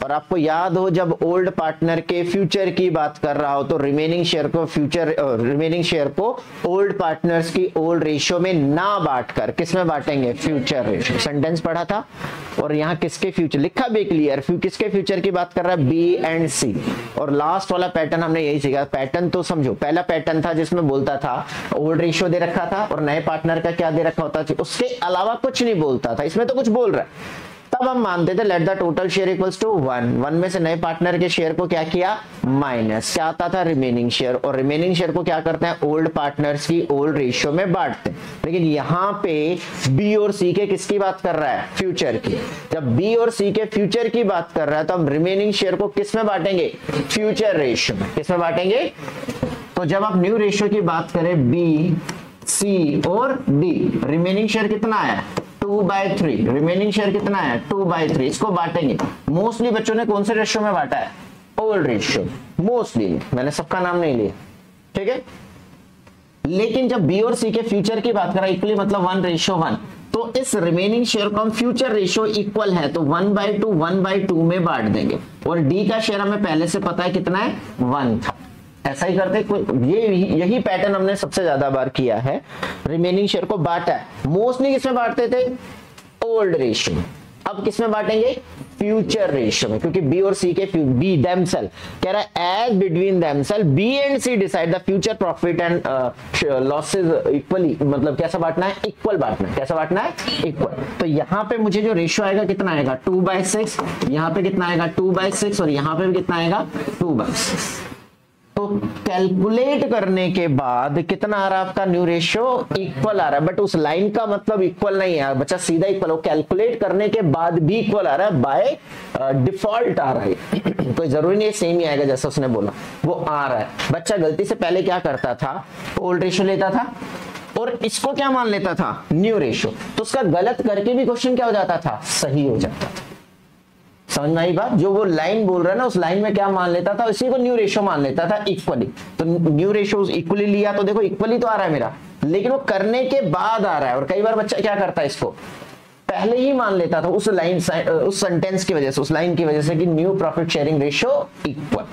और आपको याद हो जब ओल्ड पार्टनर के फ्यूचर की बात कर रहा हो तो रिमेनिंग शेयर को ओल्ड पार्टनर्स की ओल्ड रेशियो में ना बांटकर किस में बांटेंगे, फ्यूचर रेशियो। सेंटेंस पढ़ा था और यहाँ किसके फ्यूचर लिखा भी क्लियर, किसके फ्यूचर की बात कर रहा है, बी एंड सी। और लास्ट वाला पैटर्न हमने यही सीखा। पैटर्न तो समझो, पहला पैटर्न था जिसमें बोलता था ओल्ड रेशियो दे रखा था और नए पार्टनर का क्या दे रखा होता था, उसके अलावा कुछ नहीं बोलता था। इसमें तो कुछ बोल रहा है। तब हम मानते थे let the total share equals to 1 में से नए पार्टनर के शेयर को क्या किया, माइनस, क्या आता था, रिमेनिंग शेयर। और रिमेनिंग शेयर को क्या करते हैं, ओल्ड पार्टनर्स की ओल्ड रेशियो में बांटते हैं। लेकिन यहाँ पे बी और सी के किसकी बात कर रहा है, फ्यूचर की। जब बी और सी के फ्यूचर की बात कर रहा है तो हम रिमेनिंग शेयर को किस में बांटेंगे, फ्यूचर रेशियो में। किस में बांटेंगे, तो जब आप न्यू रेशियो की बात करें बी सी और डी, रिमेनिंग शेयर कितना है, 2/3। रिमेनिंग शेयर कितना है, 2/3। इसको बांटेंगे। मोस्टली बच्चों ने कौन से रेशियो में बांटा है, ओल्ड रेशियो। मोस्टली, मैंने सबका नाम नहीं लिया, ठीक है। लेकिन जब बी और सी के फ्यूचर की बात करें इक्वली मतलब 1:1, तो इस रिमेनिंग शेयर को हम फ्यूचर रेशियो इक्वल है तो 1/2 में बांट देंगे। और डी का शेयर हमें पहले से पता है कितना है, 1 था। ऐसा ही करते, यही पैटर्न हमने सबसे ज्यादा बार किया है। रिमेनिंग शेयर को बांटा है। मोस्टली किसमें बांटते थे, ओल्ड रेशियो। अब किसमें बांटेंगे, फ्यूचर रेशियो में, क्योंकि बी और सी के बी देमसेल्फ कह रहा है as between themselves B and C decide the future profit and losses equally. मतलब कैसा बांटना है, इक्वल बांटना है। कैसा बांटना है, इक्वल। तो यहाँ पे मुझे जो रेशियो आएगा कितना आएगा, 2/6। यहाँ पे कितना आएगा, 2/6। और यहाँ पे भी कितना आएगा, 2/6। तो कैलकुलेट करने के बाद कितना आ रहा है आपका, न्यू रेशियो इक्वल आ रहा है। बट उस लाइन का मतलब इक्वल नहीं है बच्चा, सीधा इक्वल हो। कैलकुलेट करने के बाद भी इक्वल आ रहा है, बाय डिफॉल्ट आ रहा है। कोई जरूरी नहीं सेम ही आएगा जैसा उसने बोला, वो आ रहा है। बच्चा गलती से पहले क्या करता था, ओल्ड रेशियो लेता था और इसको क्या मान लेता था, न्यू रेशियो। तो उसका गलत करके भी क्वेश्चन क्या हो जाता था, सही हो जाता था। समझ में आई बात, जो वो लाइन बोल रहा है ना उस लाइन में क्या मान लेता था, इसी को न्यू रेशियो मान लेता था इक्वली। तो न्यू रेशियो इक्वली लिया तो देखो इक्वली तो आ रहा है मेरा, लेकिन वो करने के बाद आ रहा है। और कई बार बच्चा क्या करता है, इसको पहले ही मान लेता था उस लाइन, उस सेंटेंस की वजह से, उस लाइन की वजह से कि new profit sharing ratio equal.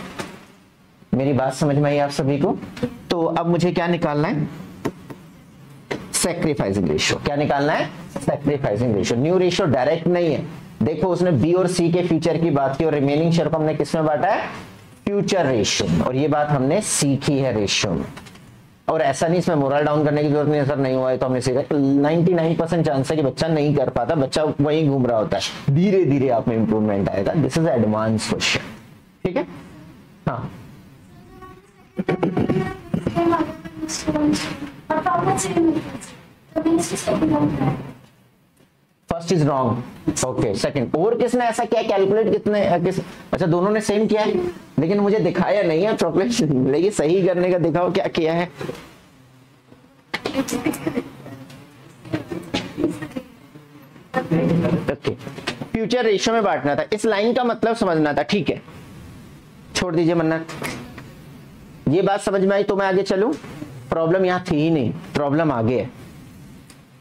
मेरी बात समझ में आई आप सभी को। तो अब मुझे क्या निकालना है, सैक्रिफाइसिंग रेशियो। क्या निकालना है, sacrificing ratio. New ratio direct नहीं है। देखो उसने बी और सी के फ्यूचर की बात की और रिमेनिंग शेयर को हमने किस में बांटा है, फ्यूचर रेशियो। और ये बात हमने सीखी है रेशियो में। और ऐसा नहीं, इसमें मोरल डाउन करने की जरूरत नहीं है, सर नहीं हुआ है तो हमने सीखा। 99% चांस है कि बच्चा नहीं कर पाता, बच्चा वहीं घूम रहा होता है। धीरे धीरे आप में इंप्रूवमेंट आएगा। दिस इज एडवांस क्वेश्चन, ठीक है। हाँ first is wrong, okay. Second, और किसने ऐसा किया, कैलकुलेट कितने अच्छा दोनों ने सेम किया है, लेकिन मुझे दिखाया नहीं है। चॉकलेट लेकिन सही करने का दिखाओ क्या किया है। ओके, फ्यूचर रेशियो में बांटना था, इस लाइन का मतलब समझना था, ठीक है। छोड़ दीजिए मन्नत, ये बात समझ में आई तो मैं आगे चलूं। प्रॉब्लम यहाँ थी ही नहीं, प्रॉब्लम आगे है।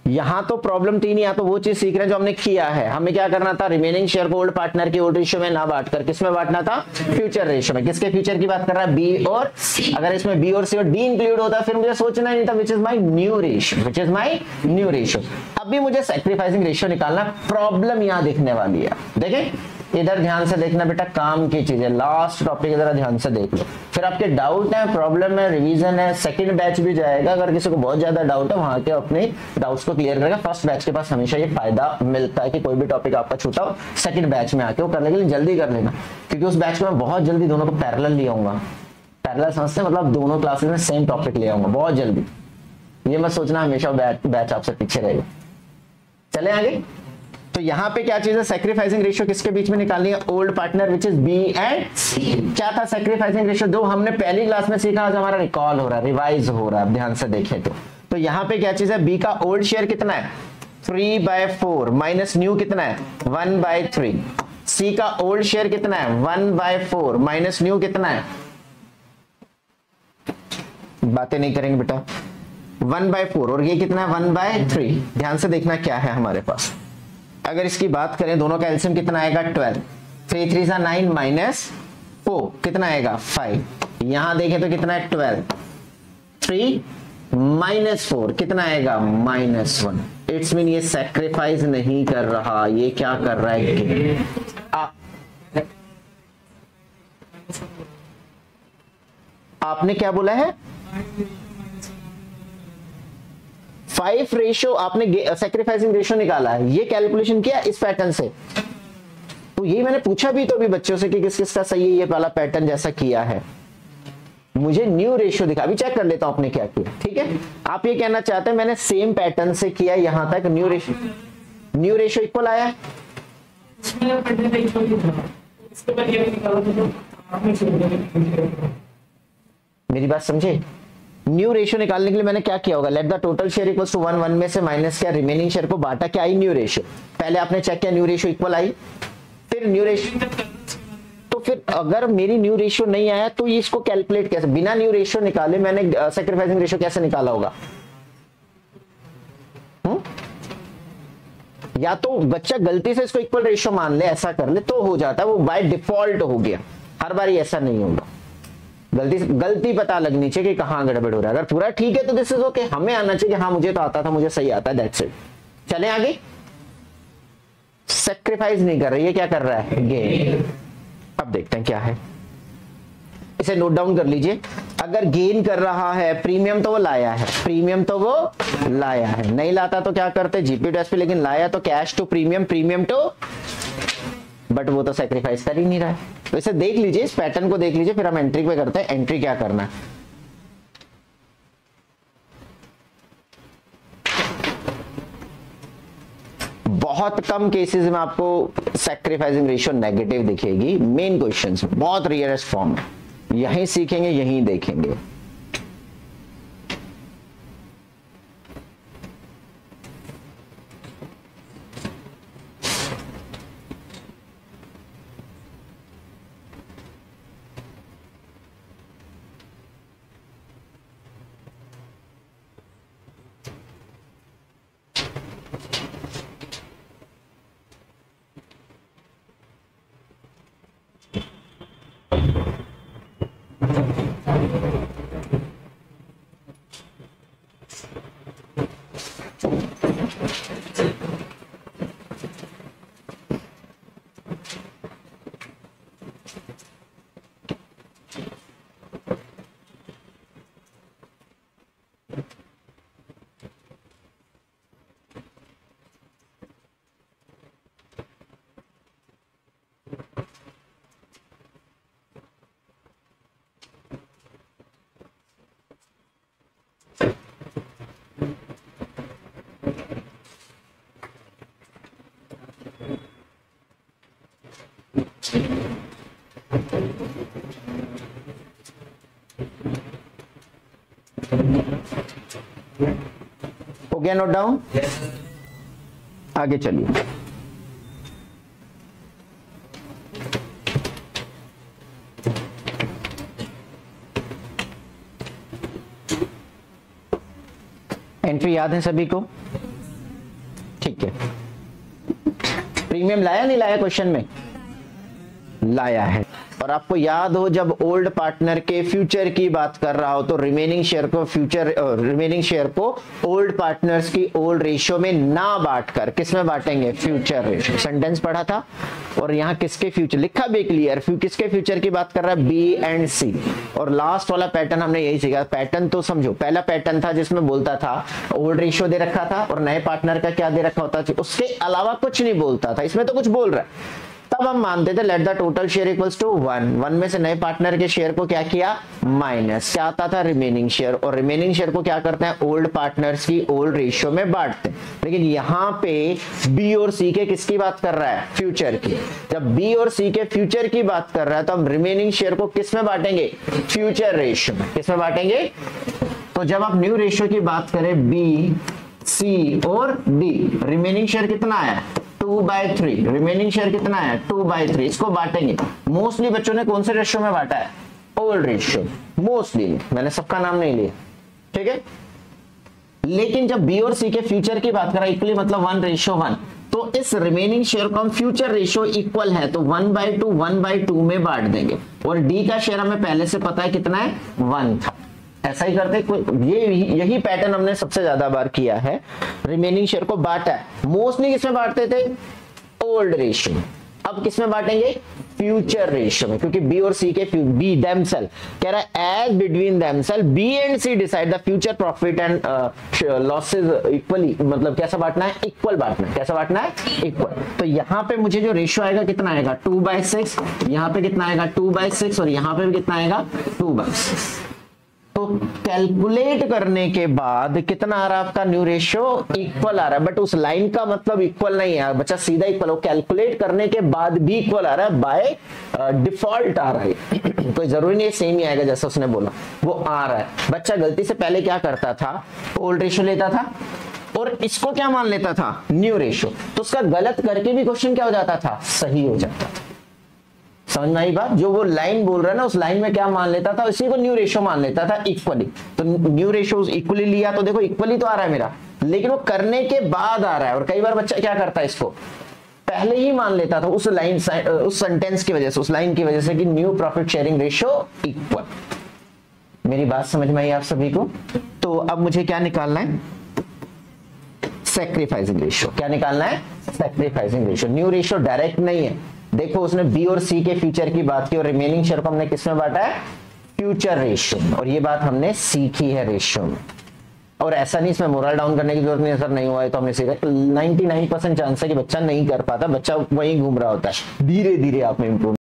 यहां तो प्रॉब्लम थी नहीं, यहाँ तो वो चीज सीख रहे हैं जो हमने किया है। हमें क्या करना था, रिमेनिंग शेयर को ओल्ड पार्टनर की ओल्ड रेशियो में ना बांटकर किस में बांटना था, फ्यूचर रेशियो में। किसके फ्यूचर की बात कर रहा है, बी और सी। अगर इसमें बी और सी और डी इंक्लूड होता फिर मुझे सोचना ही नहीं था, which is my new ratio, which is my new ratio. अभी मुझे सैक्रिफाइसिंग रेशियो निकालना। प्रॉब्लम यहां दिखने वाली है, देखें इधर ध्यान से देखना बेटा, काम की चीज है। लास्ट टॉपिक जरा ध्यान से देख लो, फिर आपके डाउट है, प्रॉब्लम है, रिवीजन है, सेकंड बैच भी जाएगा। अगर किसी को बहुत ज्यादा डाउट है वहां के अपने डाउट्स को क्लियर करेगा। फर्स्ट बैच के पास हमेशा ये फायदा मिलता है कि कोई भी टॉपिक आपका छूटा हो सेकंड बैच में आके वो करने के लिए जल्दी कर लेना, क्योंकि उस बैच में मैं बहुत जल्दी दोनों को पैरेलल ले आऊंगा। पैरेलल समझते मतलब दोनों क्लासेस में सेम टॉपिक ले आऊंगा बहुत जल्दी। ये मत सोचना हमेशा बैच आपसे पीछे रहेगा। चले आगे। तो यहाँ पे क्या चीज है, सैक्रिफाइसिंग रेशियो किसके बीच में निकालनी है, old partner which is B and C. क्या था सैक्रिफाइसिंग रेशियो, जो हमने पहली क्लास में सीखा, आज हमारा रिकॉल हो रहा है, रिवाइज हो रहा है। ध्यान से देखें तो यहाँ पे क्या चीज है, बी का ओल्ड शेयर कितना है 3/4 माइनस न्यू कितना है 1/3। सी का ओल्ड शेयर कितना है 1/4 माइनस न्यू कितना है, बातें नहीं करेंगे बेटा, 1/4 और ये कितना है 1/3। ध्यान से देखना क्या है हमारे पास। अगर इसकी बात करें दोनों का एलसीएम कितना आएगा 12। 3 3 सा 9 -4 कितना आएगा 5। यहां देखें तो कितना है 12। 3 -4 कितना आएगा -1। इट्स मीन ये सैक्रिफाइस नहीं कर रहा, ये क्या कर रहा है आपने क्या बोला है 5 रेशो, आपने सैक्रिफाइसिंग रेशो निकाला है, ये कैलकुलेशन किया इस पैटर्न से। तो यही मैंने पूछा भी तो भी बच्चों से कि किस किस का सही है, ये वाला पैटर्न जैसा किया है। मुझे न्यू रेशियो दिखा, अभी चेक कर लेता हूं आपने क्या किया। ठीक है, आप ये कहना चाहते हैं मैंने सेम पैटर्न से किया यहां तक, न्यू रेशियो इक्वल आया। मेरी बात समझे, न्यू रेशियो निकालने के लिए मैंने क्या किया होगा, let the total share equals to 1 1 में से माइनस किया, रिमेनिंग शेयर को बांटा, क्या आई न्यू रेशियो। पहले आपने चेक किया न्यू रेशियो इक्वल आई, फिर न्यू रेशियो, तो फिर अगर मेरी न्यू रेशियो नहीं आया तो ये इसको कैलकुलेट कैसे, बिना न्यू रेशियो निकाले मैंने सैक्रिफाइसिंग रेशियो कैसे निकाला होगा। या तो बच्चा गलती से इसको इक्वल रेशियो मान ले, ऐसा कर ले तो हो जाता है, वो बाय डिफॉल्ट हो गया, हर बार ऐसा नहीं होगा। गलती पता लगनी चाहिए कि कहां गड़बड़ हो रहा है। अगर पूरा ठीक है तो दिस इज ओके, हमें आना चाहिए कि हाँ मुझे तो आता था, मुझे सही आता है, दैट्स इट। चले आगे, सैक्रिफाइस नहीं कर रही है, क्या कर रहा है गेन। अब देखते हैं क्या है, इसे नोट डाउन कर लीजिए। अगर गेन कर रहा है प्रीमियम तो वो लाया है, प्रीमियम तो वो लाया है, नहीं लाता तो क्या करते जीपी टू एसपी, लेकिन लाया तो cash to premium, premium to, but वो तो सैक्रिफाइस कर ही नहीं रहा है। तो इसे देख लीजिए, इस पैटर्न को देख लीजिए, फिर हम एंट्री पे करते हैं। एंट्री क्या करना है, बहुत कम केसेस में आपको सैक्रिफाइसिंग रेशियो नेगेटिव दिखेगी, मेन क्वेश्चंस में, बहुत रेयरेस्ट फॉर्म है। यहीं सीखेंगे, यहीं देखेंगे। हो गया नोट डाउन, आगे चलिए। एंट्री याद है सभी को, ठीक है। प्रीमियम लाया नहीं लाया, क्वेश्चन में लाया है। और आपको याद हो जब ओल्ड पार्टनर के फ्यूचर की बात कर रहा हो तो रिमेनिंग शेयर को ओल्ड पार्टनर्स की ओल्ड रेशियो में ना बांटकर किस में बांटेंगे, फ्यूचर रेशियो। सेंटेंस पढ़ा था और यहाँ किसके फ्यूचर लिखा भी क्लियर, किसके फ्यूचर की बात कर रहा है, बी एंड सी। और लास्ट वाला पैटर्न हमने यही सीखा। पैटर्न तो समझो, पहला पैटर्न था जिसमें बोलता था ओल्ड रेशियो दे रखा था और नए पार्टनर का क्या दे रखा होता था, उसके अलावा कुछ नहीं बोलता था। इसमें तो कुछ बोल रहा है, तब हम मानते थे let the total share equals to 1 1 में से नए पार्टनर के शेयर को क्या किया, माइनस, क्या आता था, रिमेनिंग शेयर। और रिमेनिंग शेयर को क्या करते हैं, ओल्ड पार्टनर्स की ओल्ड रेशियो में बांटते हैं। लेकिन यहाँ पे बी और सी के किसकी बात कर रहा है, फ्यूचर की। जब बी और सी के फ्यूचर की बात कर रहा है तो हम रिमेनिंग शेयर को किस में बांटेंगे, फ्यूचर रेशियो में। किस में बांटेंगे, तो जब आप न्यू रेशियो की बात करें बी सी और डी, रिमेनिंग शेयर कितना है 2/3, रिमेनिंग शेयर कितना है 2/3, इसको बांटेंगे। मोस्टली बच्चों ने कौन से रेशियो में बांटा है, ओल्ड रेशियो, मोस्टली, मैंने सबका नाम नहीं लिया, ठीक है। लेकिन जब बी और सी के फ्यूचर की बात करें इक्वली मतलब 1:1, तो इस रिमेनिंग शेयर को हम फ्यूचर रेशियो इक्वल है तो 1/2 1/2 में बांट देंगे, और डी का शेयर हमें पहले से पता है कितना है, 1 था। ऐसा ही करते, यही पैटर्न हमने सबसे ज्यादा बार किया है, रिमेनिंग शेयर को बांटा है। मोस्टली किसमें बांटते थे, ओल्ड रेशियो। अब किसमें बांटेंगे, फ्यूचर रेशियो में, क्योंकि बी और सी के बी देमसेल्फ कह रहा है as between themselves B and C decide the future profit and losses equally, मतलब कैसा बांटना है, इक्वल बांटना है। कैसा बांटना है, इक्वल। तो यहाँ पे मुझे जो रेशियो आएगा कितना आएगा, 2/6, यहाँ पे कितना आएगा 2/6, और यहाँ पे भी कितना आएगा 2/6। तो कैलकुलेट करने के बाद कितना आ रहा है आपका न्यू रेशियो, इक्वल आ रहा है, बट उस लाइन का मतलब इक्वल नहीं है बच्चा, सीधा इक्वल हो, कैलकुलेट करने के बाद भी इक्वल आ रहा है, बाय डिफॉल्ट आ रहा है। कोई जरूरी नहीं है सेम ही आएगा जैसा उसने बोला, वो आ रहा है। बच्चा गलती से पहले क्या करता था, ओल्ड रेशियो लेता था और इसको क्या मान लेता था, न्यू रेशियो, तो उसका गलत करके भी क्वेश्चन क्या हो जाता था, सही हो जाता था। समझ में आई बात, जो वो लाइन बोल रहा है ना उस लाइन में क्या मान लेता था, इसी को न्यू रेशियो मान लेता था इक्वली। तो न्यू रेशियो इक्वली लिया तो देखो इक्वली तो आ रहा है मेरा, लेकिन वो करने के बाद आ रहा है। और कई बार बच्चा क्या करता है, इसको पहले ही मान लेता था उस लाइन उस सेंटेंस की वजह से, उस लाइन की वजह से कि new profit sharing ratio equal. मेरी बात समझ में आई आप सभी को। तो अब मुझे क्या निकालना है, सैक्रिफाइसिंग रेशियो। क्या निकालना है, sacrificing ratio. New ratio direct नहीं है, देखो उसने बी और सी के फ्यूचर की बात की और रिमेनिंग शेयर को हमने किसमें बांटा है, फ्यूचर रेशियो में, और ये बात हमने सीखी है रेशियो में। और ऐसा नहीं इसमें मोरल डाउन करने की जरूरत नहीं है, सर नहीं हुआ है तो हमने सीखा। 99% चांस है कि बच्चा नहीं कर पाता, बच्चा वहीं घूम रहा होता है, धीरे धीरे आप में इंप्रूव